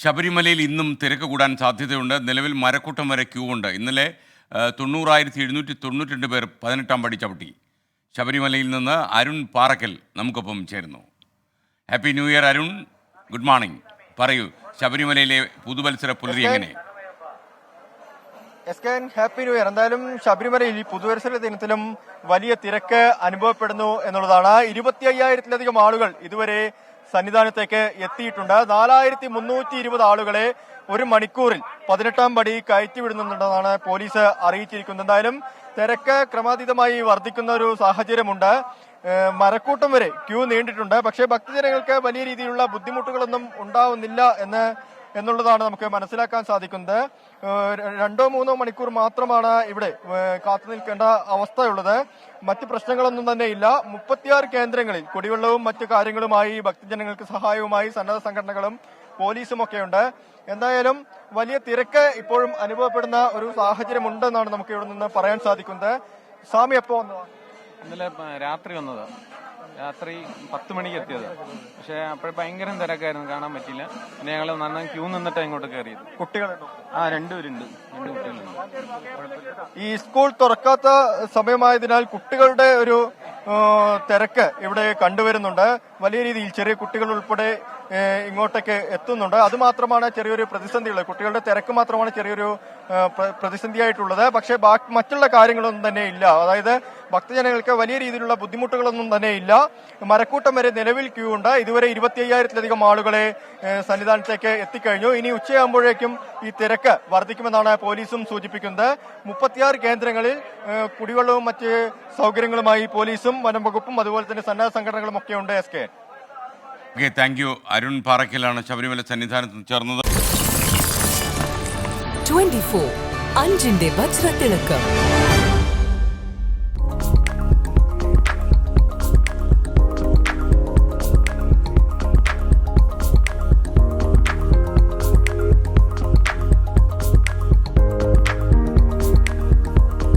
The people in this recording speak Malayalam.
ശബരിമലയിൽ ഇന്നും തിരക്ക് കൂടാൻ സാധ്യതയുണ്ട്. നിലവിൽ മരക്കൂട്ടം വരെ ക്യൂ ഉണ്ട്. ഇന്നലെ 90,792 പേർ 18-ാം പടി ചവിട്ടി. ശബരിമലയിൽ നിന്ന് അരുൺ പാറക്കൽ നമുക്കൊപ്പം ചേരുന്നു. Happy new year Arun, good morning. പറയൂ, ശബരിമലയിലെ പുതുവത്സര പുലരി എങ്ങനെ? Happy new year. എന്തായാലും ശബരിമലയിൽ ഈ പുതുവത്സര ദിനത്തിലും വലിയ തിരക്ക് അനുഭവപ്പെടുന്നു എന്നുള്ളതാണ്. 25,000-ലധികം ആളുകൾ ഇതുവരെ സന്നിധാനത്തേക്ക് എത്തിയിട്ടുണ്ട്. 4,320 ആളുകളെ ഒരു മണിക്കൂറിൽ 18-ാം പടി കയറ്റിവിടുന്നുണ്ടെന്നാണ് പോലീസ് അറിയിച്ചിരിക്കുന്നത്. എന്തായാലും തിരക്ക് ക്രമാതീതമായി വർദ്ധിക്കുന്ന ഒരു സാഹചര്യമുണ്ട്. മരക്കൂട്ടം വരെ ക്യൂ നീണ്ടിട്ടുണ്ട്. പക്ഷേ ഭക്തജനങ്ങൾക്ക് വലിയ രീതിയിലുള്ള ബുദ്ധിമുട്ടുകളൊന്നും ഉണ്ടാവുന്നില്ല എന്നുള്ളതാണ് നമുക്ക് മനസ്സിലാക്കാൻ സാധിക്കുന്നത്. 2-3 മണിക്കൂർ മാത്രമാണ് ഇവിടെ കാത്തു നിൽക്കേണ്ട അവസ്ഥയുള്ളത്. മറ്റ് പ്രശ്നങ്ങളൊന്നും തന്നെ ഇല്ല. 36 കേന്ദ്രങ്ങളിൽ കുടിവെള്ളവും മറ്റു കാര്യങ്ങളുമായി ഭക്തജനങ്ങൾക്ക് സഹായവുമായി സന്നദ്ധ സംഘടനകളും പോലീസും ഒക്കെയുണ്ട്. എന്തായാലും വലിയ തിരക്ക് ഇപ്പോഴും അനുഭവപ്പെടുന്ന ഒരു സാഹചര്യമുണ്ടെന്നാണ് നമുക്ക് ഇവിടെ നിന്ന് പറയാൻ സാധിക്കുന്നത്. സ്വാമി എപ്പോ വന്നതാണ്? ഇന്നലെ രാത്രി വന്നത്, രാത്രി 10 മണിക്ക് എത്തിയത്. പക്ഷെ അപ്പോഴും ഭയങ്കര തിരക്കായിരുന്നു, കാണാൻ പറ്റില്ല. പിന്നെ ഞങ്ങൾ നന്നായി ക്യൂ നിന്നിട്ട് ഇങ്ങോട്ട് കയറിയത്. കുട്ടികളുണ്ടോ? രണ്ടുപേരുണ്ട്, 2 കുട്ടികളുണ്ട്. ഈ സ്കൂൾ തുറക്കാത്ത സമയമായതിനാൽ കുട്ടികളുടെ ഒരു തിരക്ക് ഇവിടെ കണ്ടുവരുന്നുണ്ട്. വലിയ രീതിയിൽ ചെറിയ കുട്ടികൾ ഉൾപ്പെടെ ഇങ്ങോട്ടേക്ക് എത്തുന്നുണ്ട്. അത് മാത്രമാണ് ചെറിയൊരു പ്രതിസന്ധിയുള്ളത്. കുട്ടികളുടെ തിരക്ക് മാത്രമാണ് ചെറിയൊരു പ്രതിസന്ധിയായിട്ടുള്ളത്. പക്ഷേ മറ്റുള്ള കാര്യങ്ങളൊന്നും തന്നെ ഇല്ല. അതായത് ഭക്തജനങ്ങൾക്ക് വലിയ രീതിയിലുള്ള ബുദ്ധിമുട്ടുകളൊന്നും തന്നെ ഇല്ല. മരക്കൂട്ടം വരെ നിലവിൽ ക്യൂ ഉണ്ട്. ഇതുവരെ 25,000-ലധികം ആളുകളെ സന്നിധാനത്തേക്ക് എത്തിക്കഴിഞ്ഞു. ഇനി ഉച്ചയാകുമ്പോഴേക്കും ഈ തിരക്ക് വർദ്ധിക്കുമെന്നാണ് പോലീസും സൂചിപ്പിക്കുന്നത്. 36 കേന്ദ്രങ്ങളിൽ കുടിവെള്ളവും മറ്റ് സൗകര്യങ്ങളുമായി പോലീസും വനം വകുപ്പും അതുപോലെ തന്നെ സന്നദ്ധ സംഘടനകളും ഒക്കെ ഉണ്ട്. Okay, thank you. അരുൺ പാറക്കലാണ് ശബരിമല സന്നിധാനത്ത് ചേർന്നത്. 24 അഞ്ചിന്റെ വജ്രത്തിളക്കം.